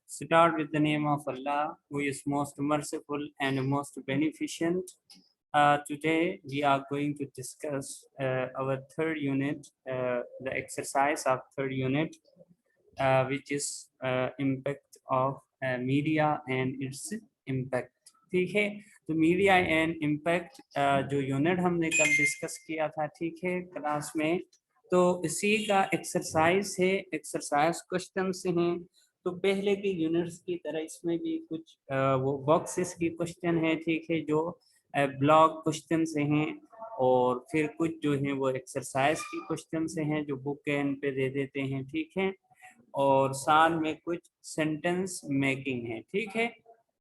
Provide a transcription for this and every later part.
Start with the name of Allah, who is most merciful and most beneficent. Today we are going to discuss our third unit, the exercise of third unit, which is impact of media and its impact. ठीक है, तो media and impact जो unit हमने कल discuss किया था, ठीक है, क्लास में, तो इसी का एक्सरसाइज है, एक्सरसाइज क्वेश्चन हैं। तो पहले के यूनिट्स की तरह इसमें भी कुछ वो बॉक्सेस की क्वेश्चन है, ठीक है, जो ब्लॉक क्वेश्चन से हैं, और फिर कुछ जो हैं वो एक्सरसाइज की क्वेश्चन से हैं जो बुक के एंड पे दे देते हैं, ठीक है, और साथ में कुछ सेंटेंस मेकिंग है, ठीक है।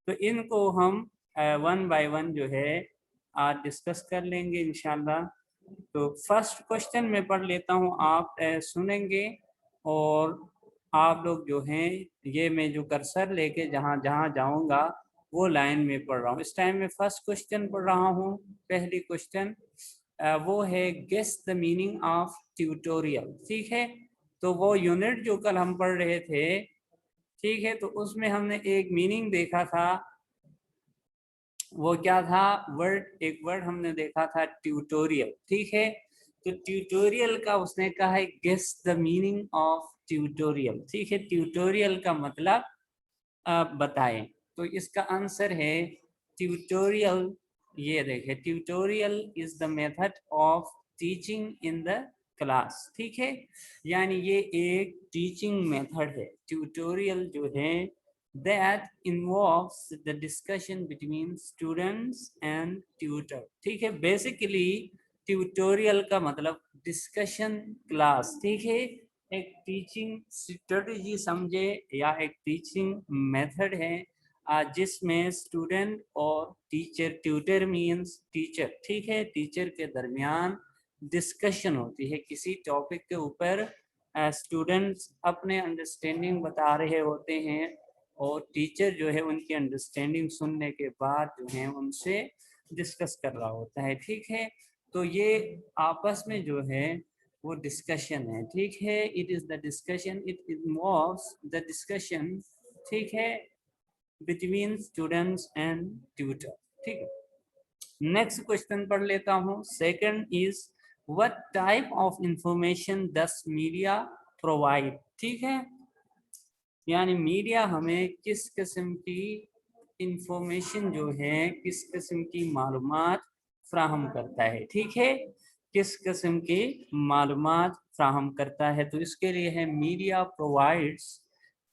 तो इनको हम वन बाय वन जो है आज डिस्कस कर लेंगे इंशाल्लाह। तो फर्स्ट क्वेश्चन मैं पढ़ लेता हूँ, आप सुनेंगे, और आप लोग जो हैं, ये मैं जो कर्सर लेके जहाँ जहाँ जाऊँगा वो लाइन में पढ़ रहा हूँ। इस टाइम में फर्स्ट क्वेश्चन पढ़ रहा हूँ। पहली क्वेश्चन वो है guess the meaning of tutorial, ठीक है। तो वो यूनिट जो कल हम पढ़ रहे थे, ठीक है, तो उसमें हमने एक मीनिंग देखा था, वो क्या था, एक वर्ड हमने देखा था ट्यूटोरियल, ठीक है। तो ट्यूटोरियल का उसने कहा है guess the meaning of tutorial, ठीक है, ट्यूटोरियल का मतलब बताएं। तो इसका आंसर है ट्यूटोरियल, ये देखें, tutorial is the method of teaching in the class, ठीक है, यानी ये एक टीचिंग मेथड है। ट्यूटोरियल जो है that involves the discussion between students and tutor, ठीक है। बेसिकली ट्यूटोरियल का मतलब डिस्कशन क्लास, ठीक है, एक टीचिंग स्ट्रेटजी समझे या एक टीचिंग मेथड है जिसमें स्टूडेंट और टीचर, ट्यूटर मींस टीचर, ठीक है, टीचर के दरमियान डिस्कशन होती है किसी टॉपिक के ऊपर। स्टूडेंट्स अपने अंडरस्टैंडिंग बता रहे होते हैं और टीचर जो है उनकी अंडरस्टैंडिंग सुनने के बाद जो है उनसे डिस्कस कर रहा होता है, ठीक है। तो ये आपस में जो है वो डिस्कशन है, ठीक है, it is the discussion, it involves the discussion, ठीक है, बिटवीन स्टूडेंट्स एंड ट्यूटर, ठीक है। नेक्स्ट क्वेश्चन पढ़ लेता हूँ। Second is what type of information does media provide, ठीक है, यानी मीडिया हमें किस किस्म की इंफॉर्मेशन जो है, किस किस्म की मालूमात फ्राहम करता है, ठीक है, किस किस्म की मालूमात फ्राहम करता है। तो इसके लिए है media provides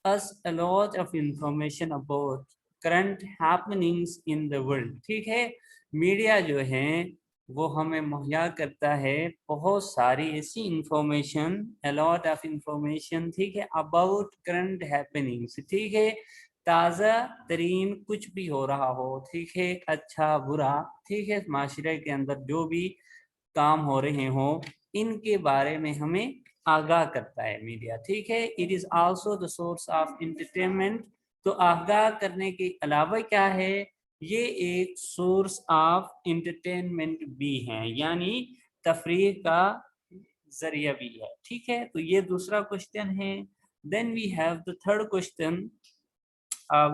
us a lot of information about current happenings in the world, ठीक है। मीडिया जो है वो हमें मुहैया करता है बहुत सारी ऐसी इंफॉर्मेशन, अलॉट ऑफ इंफॉर्मेशन, ठीक है, अबाउट करंट हैपनिंग्स, ठीक है, ताज़ा तरीन कुछ भी हो रहा हो, ठीक है, अच्छा बुरा, ठीक है, माशरे के अंदर जो भी काम हो रहे हो इनके बारे में हमें आगाह करता है मीडिया, ठीक है। It is also the source of entertainment, तो आगाह करने के अलावा क्या है, ये एक सोर्स ऑफ एंटरटेनमेंट भी है, यानी तफरीह का जरिया भी है, ठीक है। तो ये दूसरा क्वेश्चन है। Then we have the third question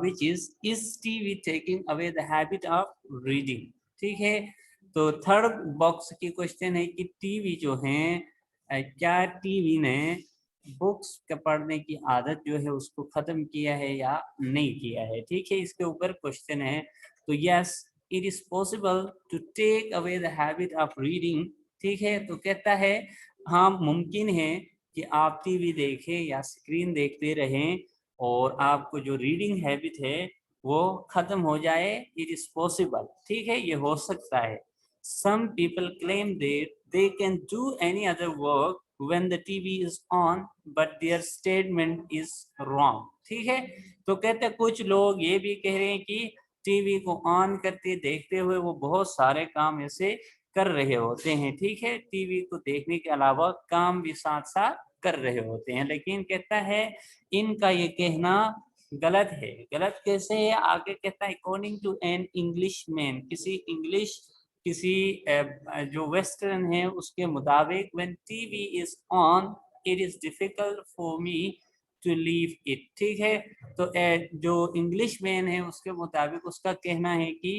which is TV taking away the habit of reading, ठीक है। तो थर्ड बॉक्स की क्वेश्चन है कि टीवी जो है क्या टीवी ने बुक्स का पढ़ने की आदत जो है उसको खत्म किया है या नहीं किया है, ठीक है, इसके ऊपर क्वेश्चन है। तो yes, it is possible to take away the habit of reading, ठीक है, तो कहता है हाँ मुमकिन है कि आप टीवी देखें या स्क्रीन देखते रहें और आपको जो रीडिंग हैबिट है वो खत्म हो जाए, इट इज पॉसिबल, ठीक है, ये हो सकता है। some people claim that they can do any other work when the TV is on, but their statement is wrong, ठीक है। तो कहते हैं कुछ लोग ये भी कह रहे हैं कि टीवी को ऑन करते देखते हुए वो बहुत सारे काम ऐसे कर रहे होते हैं, ठीक है, टीवी को देखने के अलावा काम भी साथ साथ कर रहे होते हैं, लेकिन कहता है इनका ये कहना गलत है। गलत कैसे है, आगे कहता है according to an English man, किसी इंग्लिश किसी जो वेस्टर्न है उसके मुताबिक when TV is on it is difficult for me to leave it. ठीक है, तो जो इंग्लिश मैन है उसके मुताबिक उसका कहना है कि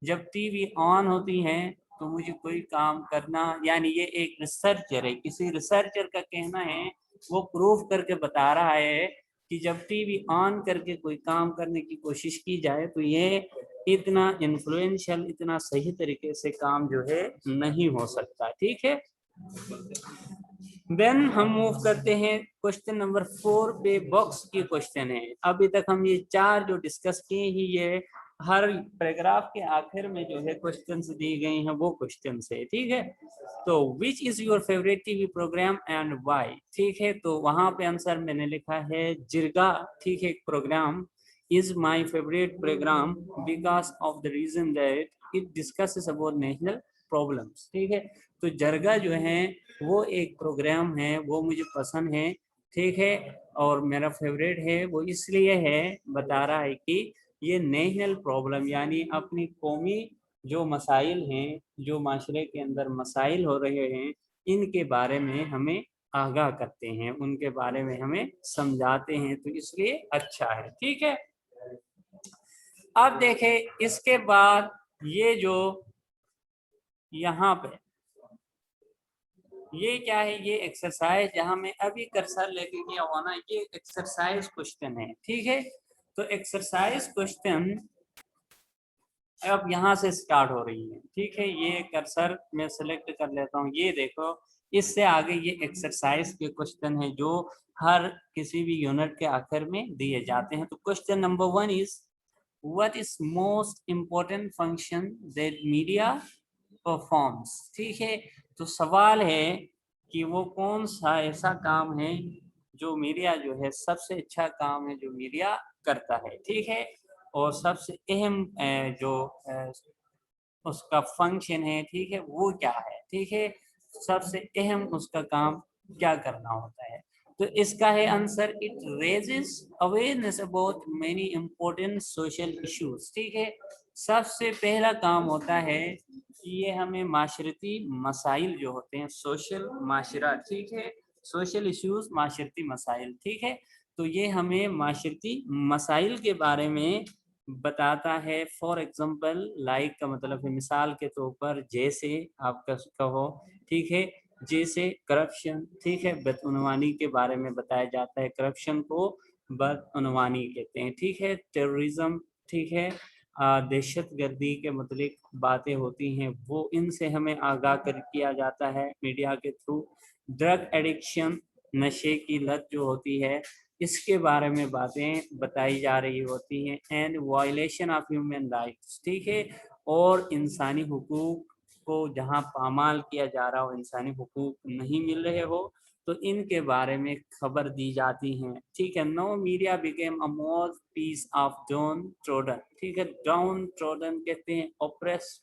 जब टीवी ऑन होती है तो मुझे कोई काम करना, यानी ये एक रिसर्चर है, किसी रिसर्चर का कहना है, वो प्रूफ करके बता रहा है कि जब टीवी ऑन करके कोई काम करने की कोशिश की जाए तो ये इतना इन्फ्लुएंशियल, इतना सही तरीके से काम जो है नहीं हो सकता। ठीक है, देन हम मूव करते हैं क्वेश्चन नंबर 4 पे। बॉक्स की क्वेश्चन है। अभी तक हम ये 4 जो डिस्कस किए ही, ये हर पैराग्राफ के आखिर में जो है क्वेश्चंस दी गई हैं वो क्वेश्चन है। ठीक है, तो which is your favourite TV programme and why. ठीक है, तो वहां पे आंसर मैंने लिखा है जिरगा। ठीक है, programme is my favourite programme because of the reason that it discusses about national problems. ठीक है, तो जरगा जो है वो एक प्रोग्राम है, वो मुझे पसंद है। ठीक है, और मेरा फेवरेट है वो इसलिए है, बता रहा है कि ये नेशनल प्रॉब्लम यानी अपनी कौमी जो मसाइल हैं, जो माशरे के अंदर मसाइल हो रहे हैं, इनके बारे में हमें आगाह करते हैं, उनके बारे में हमें समझाते हैं, तो इसलिए अच्छा है। ठीक है, अब देखें इसके बाद ये जो यहाँ पे ये क्या है, ये एक्सरसाइज जहां मैं अभी कर्सर लेके गया हुआ ना, ये एक्सरसाइज क्वेश्चन है। ठीक है, तो एक्सरसाइज क्वेश्चन अब यहाँ से स्टार्ट हो रही है। ठीक है, ये कर्सर मैं सेलेक्ट कर लेता हूँ, ये देखो, इससे आगे ये एक्सरसाइज के क्वेश्चन है जो हर किसी भी यूनिट के आखिर में दिए जाते हैं। तो question number 1 is what is most important function that media performs. ठीक है, तो सवाल है कि वो कौन सा ऐसा काम है जो मीडिया जो है सबसे अच्छा काम है जो मीडिया करता है। ठीक है, और सबसे अहम जो उसका फंक्शन है, ठीक है, वो क्या है। ठीक है, सबसे अहम उसका काम क्या करना होता है। तो इसका है answer, it raises awareness about many important social issues. ठीक है, सबसे पहला काम होता है कि ये हमें माशरती मसाइल जो होते हैं, सोशल माशरा, ठीक है, सोशल इश्यूज माशरती मसाइल। ठीक है, तो ये हमें माशरती मसाइल के बारे में बताता है। फॉर एग्जाम्पल लाइक का मतलब है मिसाल के तौर पर, जैसे आप कहो, ठीक है, जैसे करप्शन। ठीक है, बदउनवानी के बारे में बताया जाता है, करप्शन को बदउनवानी कहते हैं। ठीक है, टेररिज्म, ठीक है, दहशत गर्दी के मतलब बातें होती हैं, वो इनसे हमें आगाह कर किया जाता है मीडिया के थ्रू। ड्रग एडिक्शन, नशे की लत जो होती है, इसके बारे में बातें बताई जा रही होती हैं। And violation of human rights, ठीक है, और इंसानी हुकूक को जहां पामाल किया जा रहा हो, इंसानी हुकूक नहीं मिल रहे हो, तो इनके बारे में खबर दी जाती है। ठीक है, no media became a mouthpiece of downtrodden. ठीक है, डाउन ट्रोडन कहते हैं ऑप्रेस्ड,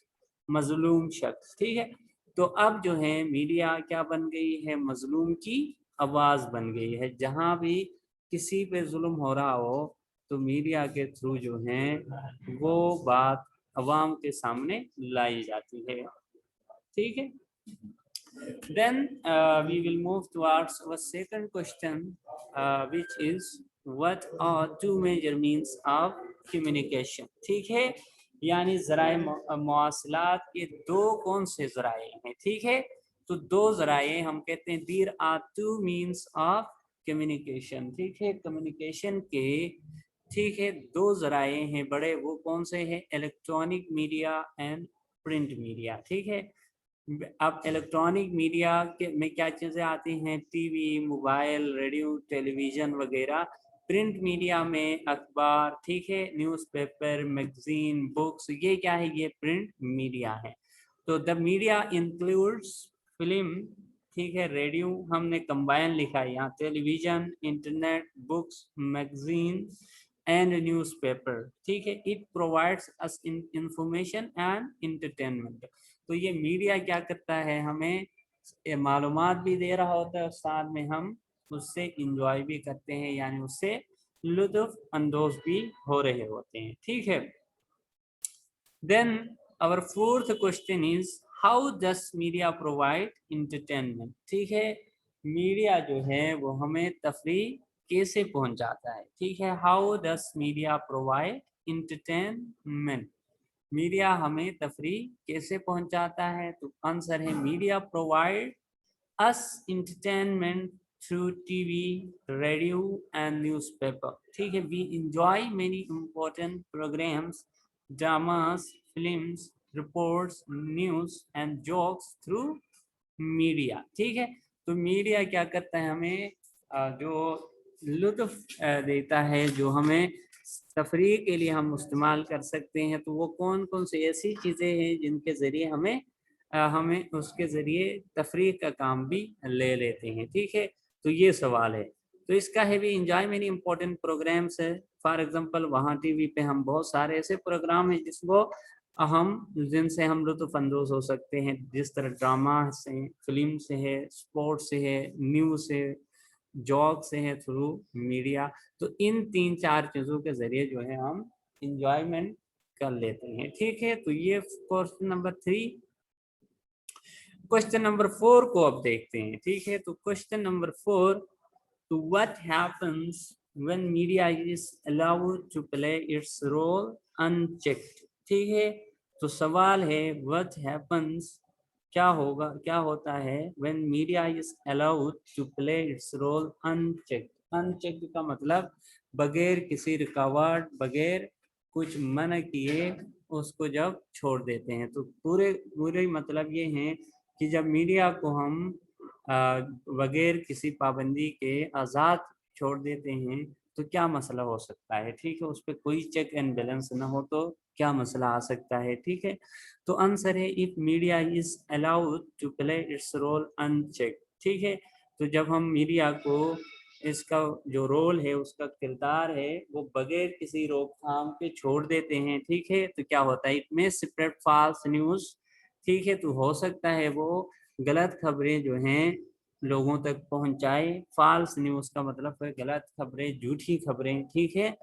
मजलूम शख्स। ठीक है, तो अब जो है मीडिया क्या बन गई है, मजलूम की आवाज बन गई है। जहां भी किसी पे जुल्म हो रहा हो तो मीडिया के थ्रू जो है वो बात अवाम के सामने लाई जाती है। ठीक है, then we will move towards our second question, which is what are two major means of communication। ठीक है, यानी जराए मवासलात के दो कौन से जराए हैं। ठीक है, तो दो जराए हम कहते हैं there are two means of communication. ठीक है, कम्युनिकेशन के, ठीक है, दो जराए हैं बड़े, वो कौन से हैं, electronic media and print media. ठीक है, अब इलेक्ट्रॉनिक मीडिया के में क्या चीज़ें आती हैं, टीवी, मोबाइल, रेडियो, टेलीविज़न वगैरह। प्रिंट मीडिया में अखबार, ठीक है, न्यूज़पेपर, मैगजीन, बुक्स, ये क्या है, ये प्रिंट मीडिया है। तो द मीडिया इंक्लूड्स फिल्म, ठीक है, रेडियो हमने कंबाइन लिखा है यहाँ, television, internet, books, magazine and newspaper. ठीक है, it provides us information and entertainment. तो ये मीडिया क्या करता है, हमें मालूमात भी दे रहा होता है और साथ में हम उससे इंजॉय भी करते हैं, यानी उससे लुत्फ अंदोज भी हो रहे होते हैं। ठीक है, then Our fourth question is how does media provide entertainment? ठीक है, मीडिया जो है वो हमें तफरीह कैसे पहुंचाता है? ठीक है, how does media provide entertainment? Media हमें तफरीह कैसे पहुंचाता है? तो आंसर है media provide us entertainment through TV, radio and newspaper. ठीक है, we enjoy many important programs, dramas, films, reports, news and jokes through media. ठीक है, तो मीडिया क्या करता है? हमें जो लुत्फ देता है, जो हमें तफरीह के लिए हम इस्तेमाल कर सकते हैं, तो वो कौन कौन सी ऐसी चीज़ें हैं जिनके ज़रिए हमें उसके ज़रिए तफरीह का काम भी ले लेते हैं। ठीक है, तो ये सवाल है। तो इसका है भी इंजॉय मेनी इंपॉर्टेंट प्रोग्राम्स है। फॉर एग्जांपल वहाँ टीवी पे हम बहुत सारे ऐसे प्रोग्राम हैं जिनसे हम लुत्फ़अंदोज़ हो सकते हैं, जिस तरह ड्रामा से, फिल्म से है, स्पोर्ट्स से है, न्यूज़ से, जॉब से है, थ्रू मीडिया। तो इन 3-4 चीज़ों के ज़रिए जो है हम इंजॉयमेंट कर लेते हैं। ठीक है, तो ये क्वेश्चन नंबर 3। क्वेश्चन नंबर 4 को अब देखते हैं। ठीक है, तो क्वेश्चन नंबर 4, तो what happens when media is allowed to play its role unchecked? ठीक है, तो सवाल है व्हाट हैपेंस, क्या होगा, क्या होता है when media is allowed to play its role unchecked? Unchecked का मतलब बगैर किसी रुकावट, बगैर कुछ मना किए उसको जब छोड़ देते हैं। तो पूरे मतलब ये है कि जब मीडिया को हम बगैर किसी पाबंदी के आज़ाद छोड़ देते हैं तो क्या मसला हो सकता है? ठीक है, उस पर कोई चेक एंड बैलेंस ना हो तो क्या मसला आ सकता है? ठीक है, तो आंसर है if media is allowed to play its role uncheck. ठीक है, तो जब हम मीडिया को इसका जो रोल है, उसका किरदार है, वो बगैर किसी रोकथाम के छोड़ देते हैं। ठीक है, तो क्या होता है? इट में स्प्रेड फॉल्स न्यूज़। ठीक है, तो हो सकता है वो गलत खबरें जो हैं लोगों तक पहुंचाए। फॉल्स न्यूज़ का मतलब है गलत खबरें, झूठी खबरें। ठीक है,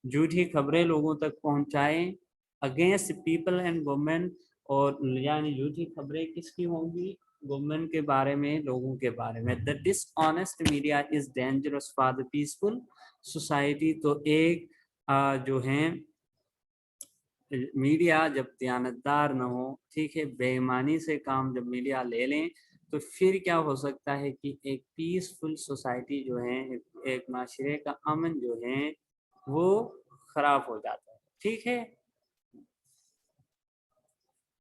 झूठी खबरें लोगों तक पहुंचाए अगेंस्ट पीपल एंड गवर्नमेंट। और यानी झूठी खबरें किसकी होंगी? गवर्नमेंट के बारे में, लोगों के बारे में। The dishonest media is dangerous for the peaceful society. तो एक जो है मीडिया जब दयानतदार न हो, ठीक है, बेईमानी से काम जब मीडिया ले लें तो फिर क्या हो सकता है कि एक पीसफुल सोसाइटी जो है, एक माशरे का अमन जो है वो खराब हो जाता है। ठीक है,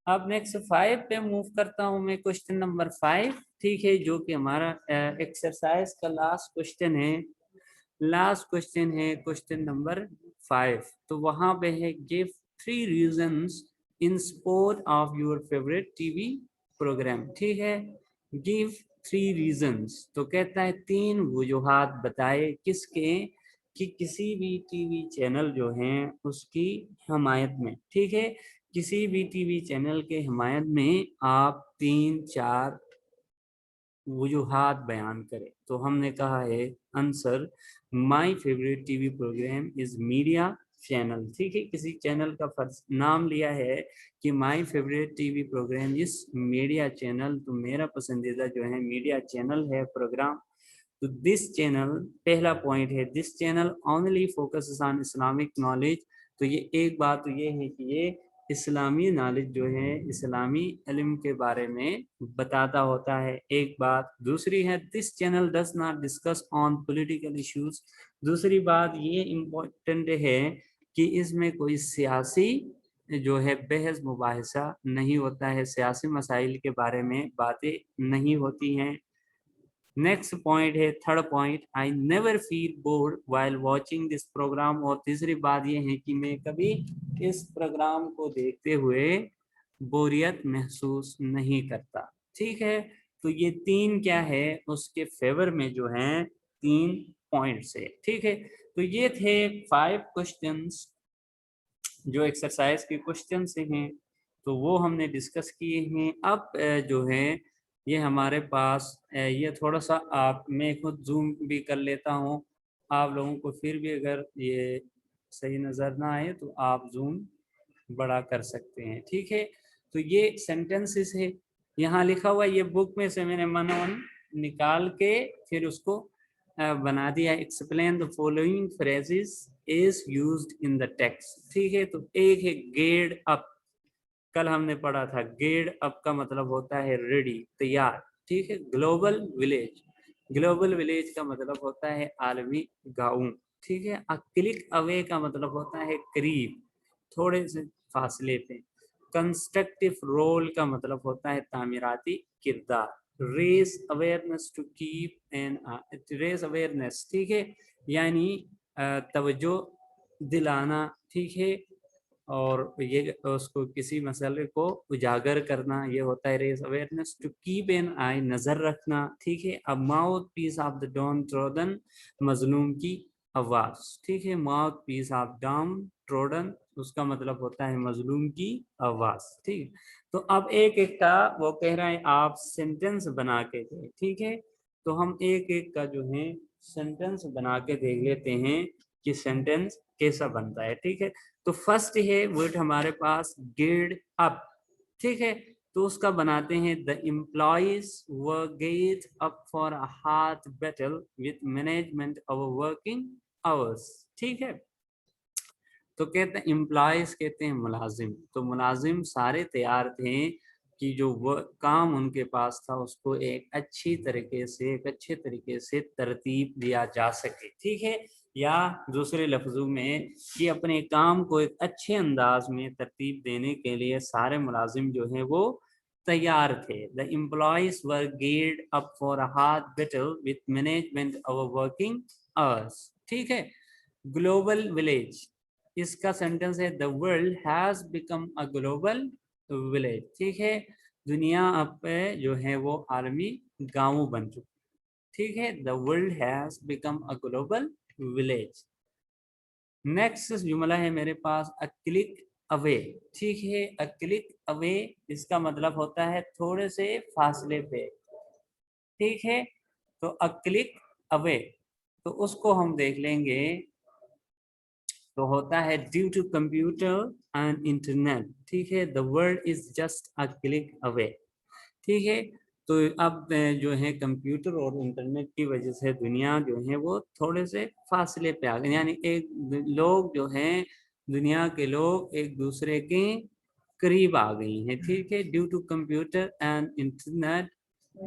अब नेक्स्ट 5 पे मूव करता हूं मैं, क्वेश्चन नंबर 5। ठीक है, जो कि हमारा एक्सरसाइज का लास्ट क्वेश्चन है। लास्ट क्वेश्चन है क्वेश्चन नंबर 5। तो वहां पे है give 3 reasons in support of your favourite TV programme. ठीक है, गिव 3 रीजंस, तो कहता है 3 वजूहात बताए किसके, कि किसी भी टीवी चैनल जो हैं उसकी हमायत में। ठीक है, किसी भी टीवी चैनल के हमायत में आप 3-4 वजूहात बयान करें। तो हमने कहा है answer my favourite TV programme is media channel. ठीक है, किसी चैनल का फर्ज नाम लिया है कि my favourite TV programme is media channel, तो मेरा पसंदीदा जो है मीडिया चैनल है, प्रोग्राम। तो दिस चैनल, पहला पॉइंट है this channel only focuses on Islamic knowledge. तो ये एक बात तो ये है कि ये इस्लामी नॉलेज जो है, इस्लामी इल्म के बारे में बताता होता है, एक बात। दूसरी है this channel does not discuss on political issues. दूसरी बात ये इम्पोर्टेंट है कि इसमें कोई सियासी जो है बहस मुबाहिसा नहीं होता है, सियासी मसाइल के बारे में बातें नहीं होती हैं। नेक्स्ट पॉइंट है, third point, I never feel bored while watching this programme. और तीसरी बात ये है कि मैं कभी इस प्रोग्राम को देखते हुए बोरियत महसूस नहीं करता। ठीक है, तो ये 3 क्या है उसके फेवर में जो है 3 पॉइंट्स है। ठीक है, तो ये थे 5 क्वेश्चंस जो एक्सरसाइज के क्वेश्चन से हैं, तो वो हमने डिस्कस किए हैं। अब जो है ये हमारे पास ये थोड़ा सा आप, मैं खुद जूम भी कर लेता हूँ, आप लोगों को फिर भी अगर ये सही नज़र ना आए तो आप जूम बड़ा कर सकते हैं। ठीक है, तो ये सेंटेंसेस है, यहाँ लिखा हुआ ये बुक में से मैंने मनोन निकाल के फिर उसको बना दिया। Explain the following phrases is used in the text. ठीक है, तो एक है गेड अप, कल हमने पढ़ा था गेड अप का मतलब होता है रेडी, तैयार। ठीक है, ग्लोबल विलेज, ग्लोबल विलेज का मतलब होता है आलमी गांव। ठीक है, अ क्लिक अवे का मतलब होता है करीब, थोड़े से फासले पे। कंस्ट्रक्टिव रोल का मतलब होता है तामीराती किरदार। Raise awareness to keep an, raise awareness, ठीक है, यानी तवज्जो दिलाना। ठीक है, और ये उसको किसी मसले को उजागर करना, ये होता है raise awareness. To keep an eye, नजर रखना। ठीक है, अब mouthpiece of the downtrodden, मजलूम की आवाज। ठीक है, mouthpiece of downtrodden, उसका मतलब होता है मजलूम की आवाज। ठीक, तो अब एक एक का वो कह रहा है आप सेंटेंस बना के दे। ठीक है, तो हम एक एक का जो है सेंटेंस बना के देख लेते हैं कि सेंटेंस कैसा बनता है। ठीक है, तो फर्स्ट है वर्ड हमारे पास गेड अप। ठीक है, तो उसका बनाते हैं the employees were get up for a hard battle with management of working hours. ठीक है, तो कहते हैं एम्प्लॉयज कहते हैं मुलाजिम, तो मुलाजिम सारे तैयार थे कि जो वो काम उनके पास था उसको एक अच्छी तरीके से, एक अच्छे तरीके से तरतीब दिया जा सके। ठीक है, या दूसरे लफ्जों में कि अपने काम को एक अच्छे अंदाज में तरतीब देने के लिए सारे मुलाजिम जो हैं वो तैयार थे। The employees were geared up for a hard battle with management of working hours. ठीक है, ग्लोबल विलेज, इसका सेंटेंस है the world has become a global village. ठीक है, दुनिया अब जो है वो आलमी गांव बन चुकी। ठीक है, the world has become a global village. Next जुमला है मेरे पास अ क्लिक अवे। ठीक है, अ क्लिक अवे, इसका मतलब होता है थोड़े से फासले पे। ठीक है, तो अ क्लिक अवे, तो उसको हम देख लेंगे, तो होता है due to computer and internet. ठीक है, the world is just a click away. ठीक है, तो अब जो है कंप्यूटर और इंटरनेट की वजह से दुनिया जो है वो थोड़े से फासले पे आ गए, यानी एक लोग जो हैं, दुनिया के लोग एक दूसरे के करीब आ गई हैं। ठीक है, due to computer and internet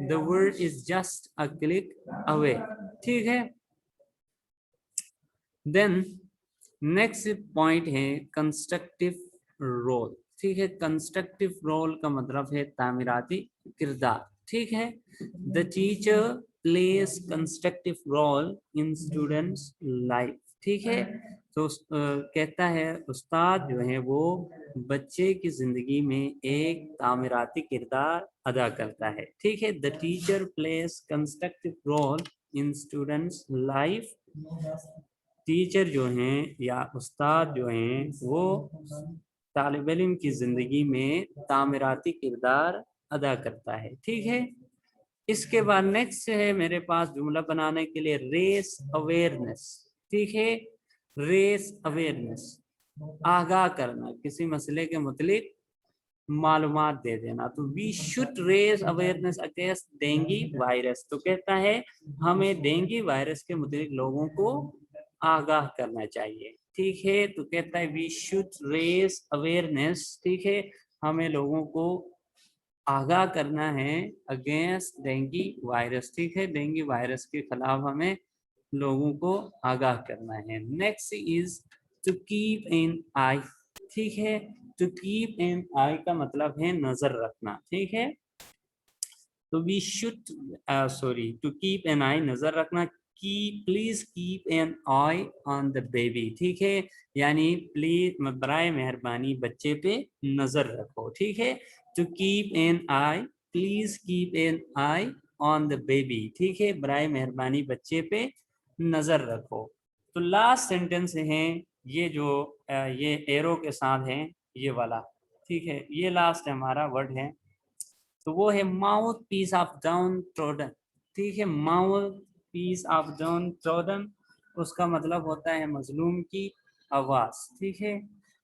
the world is just a click away. ठीक है, देन नेक्स्ट पॉइंट है कंस्ट्रक्टिव रोल। ठीक है, कंस्ट्रक्टिव रोल का मतलब है तामीराती किरदार। ठीक है, the teacher plays constructive role in students life. ठीक है, तो कहता है उस्ताद जो है वो बच्चे की जिंदगी में एक तामीराती किरदार अदा करता है। ठीक है, the teacher plays constructive role in students life. Teacher जो हैं या उस्ताद जो हैं वो तालिब इल्म की जिंदगी में तामीराती किरदार अदा करता है। ठीक है, इसके बाद नेक्स्ट है मेरे पास जुमला बनाने के लिए रेस अवेयरनेस। ठीक है, रेस अवेयरनेस, आगाह करना, किसी मसले के मुतलिक मालूमात दे देना। तो we should raise awareness against dengue virus, तो कहता है हमें डेंगू वायरस के मुतलिक लोगों को आगाह करना चाहिए। ठीक है, तो कहता है वी शुड रेज अवेयरनेस। ठीक है, हमें लोगों को आगाह करना है अगेंस्ट डेंगू वायरस। ठीक है, डेंगू वायरस के खिलाफ हमें लोगों को आगाह करना है। Next is to keep an eye. ठीक है, टू कीप एन आई का मतलब है नजर रखना। ठीक है, तो we should, sorry, to keep an eye, नजर रखना। की please keep an eye on the baby. ठीक है, यानी प्लीज बराए मेहरबानी बच्चे पे नजर रखो। ठीक है, to keep an eye, please keep an eye on the baby. ठीक है, बराए मेहरबानी बच्चे पे नजर रखो। तो लास्ट सेंटेंस है ये जो ये एरो के साथ है ये वाला। ठीक है, ये लास्ट हमारा वर्ड है, तो वो है mouthpiece of downtrodden. ठीक है, mouthpiece of downtrodden, उसका मतलब होता है मजलूम की आवाज। ठीक है,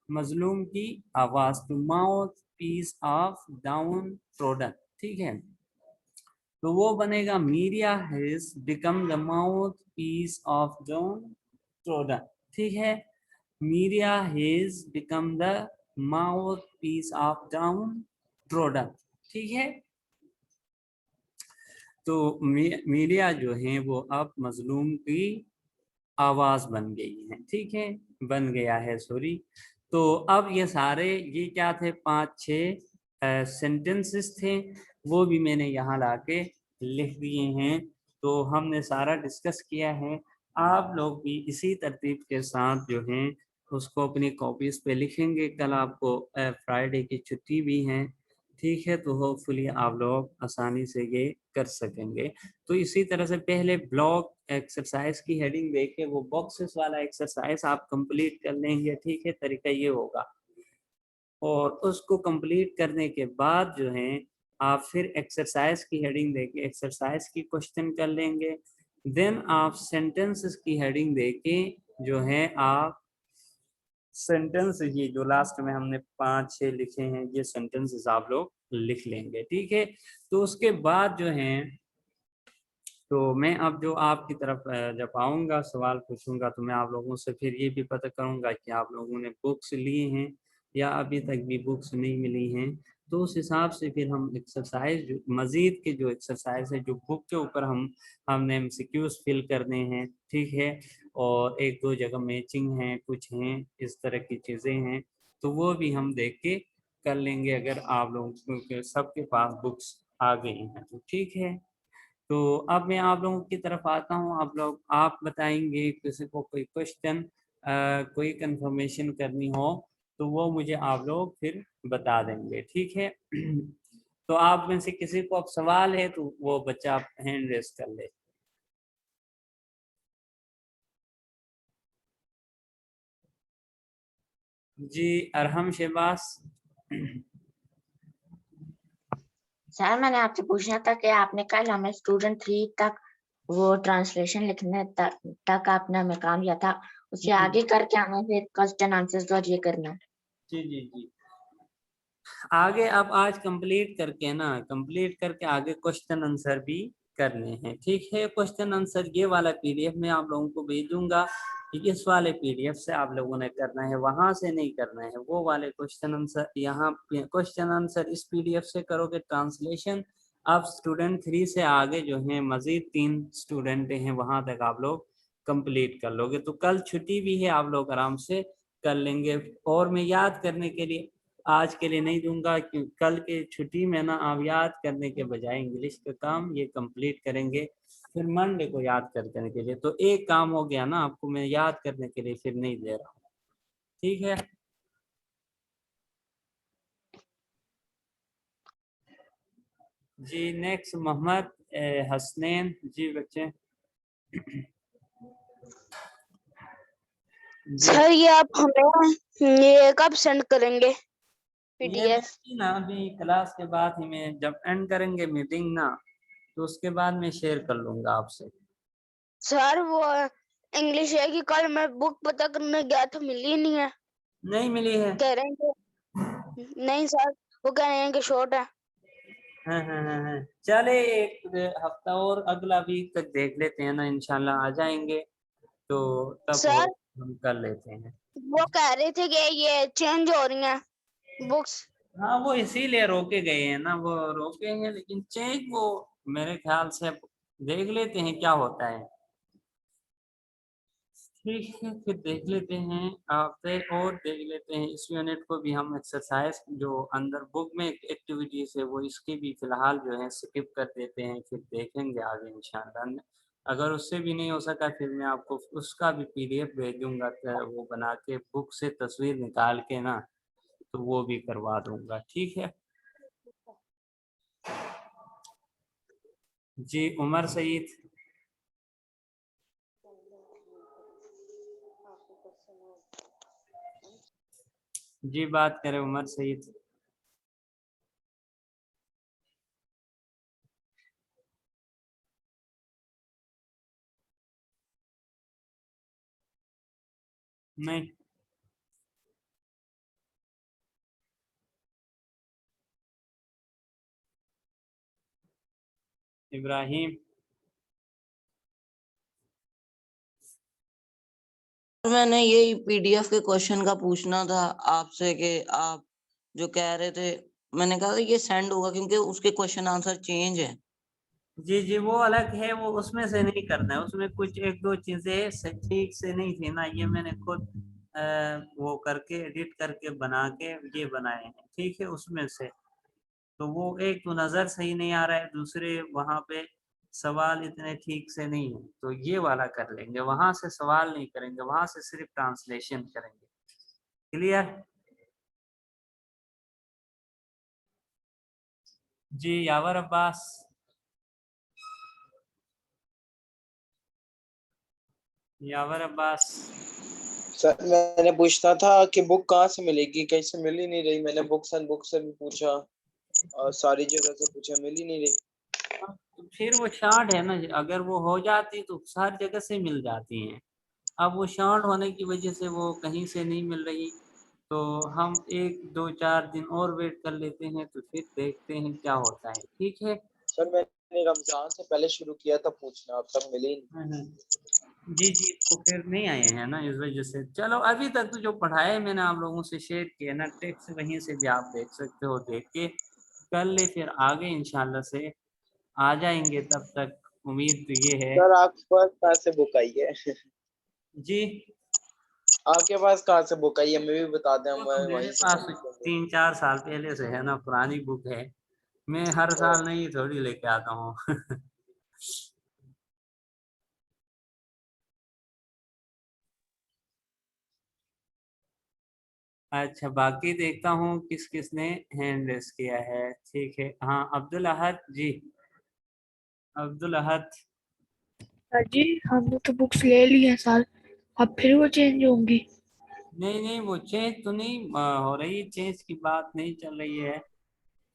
मजलूम की आवाज, to mouthpiece of downtrodden, ठीक है। तो वो बनेगा media has become the mouthpiece of downtrodden, ठीक है। Media has become the mouthpiece of downtrodden, ठीक है। तो मीडिया जो है वो अब मजलूम की आवाज बन गई है, ठीक है, बन गया है, सॉरी। तो अब ये सारे, ये क्या थे, 5-6 सेंटेंसेस थे, वो भी मैंने यहाँ लाके लिख दिए हैं। तो हमने सारा डिस्कस किया है। आप लोग भी इसी तरतीब के साथ जो हैं उसको अपनी कॉपीज पे लिखेंगे। कल आपको फ्राइडे की छुट्टी भी है, ठीक है, तो होपफुली आप लोग आसानी से ये कर सकेंगे। तो इसी तरह से पहले ब्लॉक एक्सरसाइज की हेडिंग देके वो बॉक्सेस वाला एक्सरसाइज आप कंप्लीट कर लेंगे, ठीक है, तरीका ये होगा। और उसको कंप्लीट करने के बाद जो है आप फिर एक्सरसाइज की हेडिंग देके एक्सरसाइज की क्वेश्चन कर लेंगे। देन आप सेंटेंसेस की हेडिंग देके जो है आप सेंटेंस, ये जो लास्ट में हमने 5-6 लिखे हैं ये सेंटेंसेस आप लोग लिख लेंगे, ठीक है। तो उसके बाद जो है, तो मैं अब जो आपकी तरफ जब आऊँगा सवाल पूछूंगा तो मैं आप लोगों से फिर ये भी पता करूंगा कि आप लोगों ने बुक्स लिए हैं या अभी तक भी बुक्स नहीं मिली हैं। तो उस हिसाब से फिर हम एक्सरसाइज मजीद के जो एक्सरसाइज है जो बुक के ऊपर हमने एमसीक्यूज फिल करने हैं, ठीक है, और 1-2 जगह मैचिंग है, कुछ हैं, इस तरह की चीज़ें हैं, तो वो भी हम देख के कर लेंगे अगर आप लोगों के सबके पास बुक्स आ गई हैं तो, ठीक है। तो अब मैं आप लोगों की तरफ आता हूँ। आप बताएंगे किसी को कोई क्वेश्चन, कोई कंफर्मेशन करनी हो तो वो मुझे आप लोग फिर बता देंगे, ठीक है। तो आप में से किसी को अब सवाल है तो वो बच्चा हैंड रेस कर ले। जी, अरहम शहबाज। सर मैंने आपसे पूछना था कि आपने कल हमें स्टूडेंट 3 तक वो ट्रांसलेशन लिखने तक आपने हमें काम दिया था, उससे आगे करके हमें फिर क्वेश्चन आंसर्स और ये करना। जी जी जी, आगे अब आज कंप्लीट करके ना, कंप्लीट करके आगे क्वेश्चन आंसर भी करने हैं, ठीक है। क्वेश्चन आंसर ये वाला पीडीएफ मैं आप लोगों को भेजूंगा, इस वाले पीडीएफ से आप लोगों ने करना है, वहां से नहीं करना है। वो वाले क्वेश्चन आंसर यहाँ क्वेश्चन आंसर इस पीडीएफ से करोगे ट्रांसलेशन। अब स्टूडेंट 3 से आगे जो है मजीद 3 स्टूडेंट हैं, वहां तक आप लोग कंप्लीट कर लोगे। तो कल छुट्टी भी है, आप लोग आराम से कर लेंगे। और मैं याद करने के लिए आज के लिए नहीं दूंगा कि कल के छुट्टी में ना आप याद करने के बजाय इंग्लिश का काम ये कंप्लीट करेंगे, फिर मंडे को याद करने के लिए। तो एक काम हो गया ना, आपको मैं याद करने के लिए फिर नहीं दे रहा हूँ, ठीक है। जी नेक्स्ट मोहम्मद हसनैन, जी बच्चे। जी सर ये आप हमें ये कब सेंड करेंगे ये मैं पीडीएफ? ना अभी क्लास के बाद ही, मैं जब एंड करेंगे मीटिंग ना तो उसके बाद मैं शेयर कर लूंगा आपसे। सर वो इंग्लिश है कि कल मैं बुक पता करने गया था, मिली ही नहीं है। नहीं मिली है? कह रहे हैं नहीं सर, वो कह रहे हैं कि शॉर्ट है। हाँ हाँ हाँ हाँ, चले एक हफ्ता और अगला वीक तक देख लेते हैं ना, इंशाल्लाह आ जाएंगे तो तब वो सर हम कर लेते हैं। वो कह रहे थे कि ये चेंज हो रही हैं बुक्स। हाँ वो इसीलिए रोके गए हैं ना, वो रोके हैं, लेकिन चेंज वो मेरे ख्याल से देख लेते हैं क्या होता है। ठीक है, फिर देख लेते हैं आपसे और देख लेते हैं इस यूनिट को भी हम एक्सरसाइज जो अंदर बुक में एक्टिविटीज है वो इसकी भी फिलहाल जो है स्किप कर देते हैं, फिर देखेंगे आगे इंशाल्लाह। अगर उससे भी नहीं हो सका फिर मैं आपको उसका भी पीडीएफ भेज दूंगा, वो बना के बुक से तस्वीर निकाल के ना, तो वो भी करवा दूंगा, ठीक है। जी उमर सईद। जी बात करें उमर सईद। नहीं। इब्राहिम। मैंने यही पीडीएफ के क्वेश्चन का पूछना था आपसे कि आप जो कह रहे थे, मैंने कहा ये सेंड होगा क्योंकि उसके क्वेश्चन आंसर चेंज है। जी जी, वो अलग है, वो उसमें से नहीं करना है, उसमें कुछ एक दो चीजें ठीक से नहीं थी ना, ये मैंने खुद वो करके एडिट करके बना के ये बनाए हैं, ठीक है। उसमें से तो वो एक तो नज़र सही नहीं आ रहा है, दूसरे वहाँ पे सवाल इतने ठीक से नहीं है, तो ये वाला कर लेंगे, वहां से सवाल नहीं करेंगे, वहां से सिर्फ ट्रांसलेशन करेंगे। क्लियर? जी यावर अब्बास। यावर अब्बास। सर मैंने पूछना था कि बुक कहाँ से मिलेगी, कहीं से मिल ही नहीं रही। मैंने बुक से भी पूछा और सारी जगह से पूछा, मिल ही नहीं रही। तो फिर वो शॉर्ट है ना, अगर वो हो जाती तो हर जगह से मिल जाती हैं। अब वो शॉर्ट होने की वजह से वो कहीं से नहीं मिल रही, तो हम एक दो चार दिन और वेट कर लेते हैं, तो फिर देखते हैं क्या होता है, ठीक है। सर मैंने रमजान से पहले शुरू किया था पूछना, अब तक मिली नहीं। जी जी, तो फिर नहीं आए हैं ना, इस वजह से। चलो, अभी तक तो जो पढ़ाया है मैंने आप लोगों से शेयर किया ना टेक्स्ट, वहीं से भी आप देख सकते हो, देख के कर ले, फिर आगे इंशाल्लाह से आ जाएंगे। तब तक उम्मीद तो ये है। सर आपके पास कहाँ से बुक आई है? जी, आपके पास कहाँ से बुक आई है, हमें भी बता दें, वो हम तो वहीं मेरे से पास खरीद लेंगे। 3-4 साल पहले से है ना, पुरानी बुक है, मैं हर साल नहीं थोड़ी लेके आता हूँ। अच्छा, बाकी देखता हूँ किस किस ने हैंड रेस किया है, ठीक है। हाँ, अब्दुल अहद जी, अब्दुल अहद। सर जी, हमने तो बुक्स ले ली हैं सर, अब फिर वो चेंज होंगी? नहीं नहीं, वो चेंज तो नहीं हो रही, चेंज की बात नहीं चल रही है,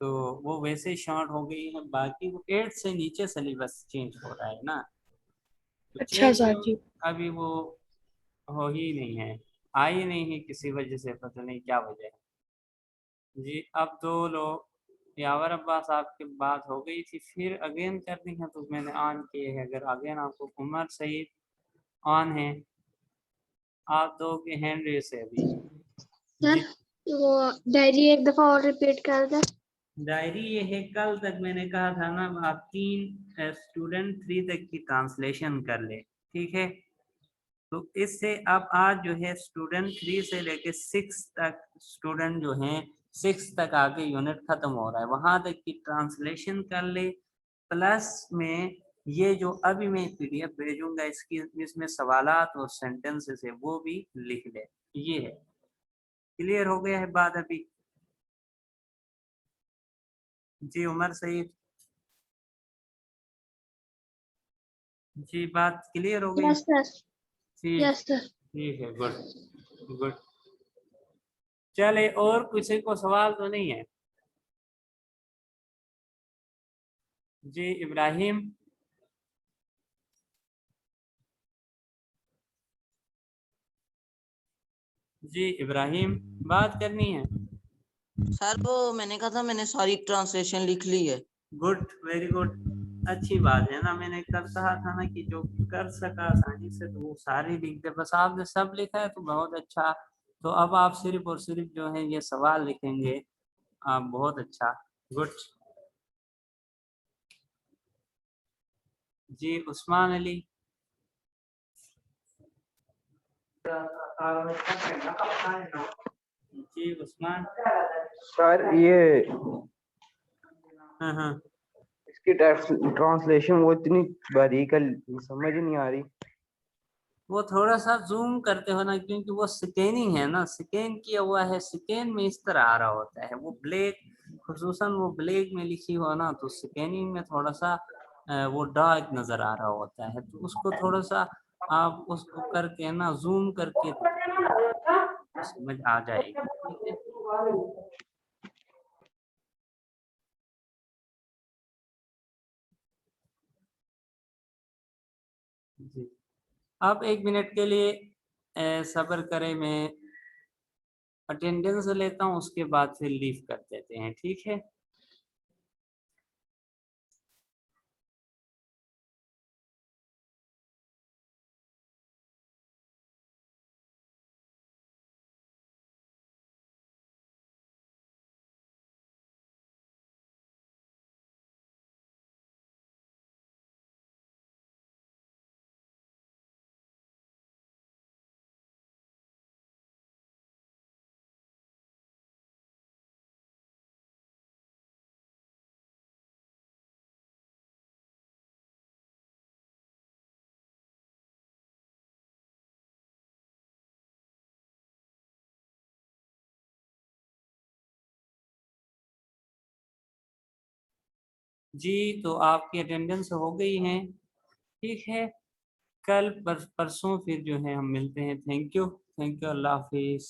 तो वो वैसे शॉर्ट हो गई है। बाकी वो 8 से नीचे सिलेबस चेंज हो रहा है ना, तो अच्छा चेंज सर तो जी। अभी वो हो ही नहीं है, आई नहीं है किसी वजह से, पता नहीं क्या वजह है। जी, अब 2 लोग, यावर अब्बास आपकी बात हो गई थी, फिर अगेन करनी है तो मैंने ऑन किए है। अगर अगेन आपको उमर सईद ऑन है, आप दो के हैंड रेस है अभी। जी, वो डायरी एक दफा और रिपीट कर दे। डायरी ये है, कल तक मैंने कहा था ना, आप 3 स्टूडेंट 3 तक की ट्रांसलेशन कर ले, ठीक है। तो इससे अब आज जो है स्टूडेंट 3 से लेके 6 तक, स्टूडेंट जो हैं 6 तक आगे यूनिट खत्म हो रहा है, वहां तक की ट्रांसलेशन कर ले। प्लस में ये जो अभी मैं पीडीएफ भेजूंगा, इसकी इसमें सवालात और सेंटेंसेस है, वो भी लिख ले। ये है, क्लियर हो गया है बात अभी? जी उमर सईद जी, बात क्लियर हो गई? यस सर, ठीक, यस सर। ठीक है, गुड गुड। चले, और किसी को सवाल तो नहीं है? जी इब्राहिम। जी इब्राहिम, बात करनी है? सर वो मैंने कहा था मैंने सारी ट्रांसलेशन लिख ली है। गुड, वेरी गुड, अच्छी बात है ना। मैंने कल कहा था ना कि जो कर सका आसानी से तो वो सारे लिख दे, बस आपने सब लिखा है तो बहुत अच्छा। तो अब आप सिर्फ और सिर्फ जो है ये सवाल लिखेंगे, आप बहुत अच्छा, गुड। जी उस्मान अली। जी उस्मान। सर ये हाँ हाँ, इसकी ट्रांसलेशन वो इतनी बारीक है, समझ ही नहीं आ रही। वो थोड़ा सा जूम करते हो ना, क्योंकि वो स्कैनिंग है ना, स्कैन किया हुआ है, स्कैन में इस तरह आ रहा होता है, वो ब्लैक, खुसूसन वो ब्लैक में लिखी हो ना, तो स्कैनिंग में थोड़ा सा वो डार्क नजर आ रहा होता है, तो उसको थोड़ा सा आप उसको करके ना जूम करके तो समझ आ जाएगी, ठीक है। जी, अब 1 मिनट के लिए सब्र करें, मैं अटेंडेंस लेता हूँ, उसके बाद फिर लीव कर देते हैं, ठीक है। जी, तो आपकी अटेंडेंस हो गई है, ठीक है। कल परसों फिर जो है हम मिलते हैं। Thank you, Allah Hafiz.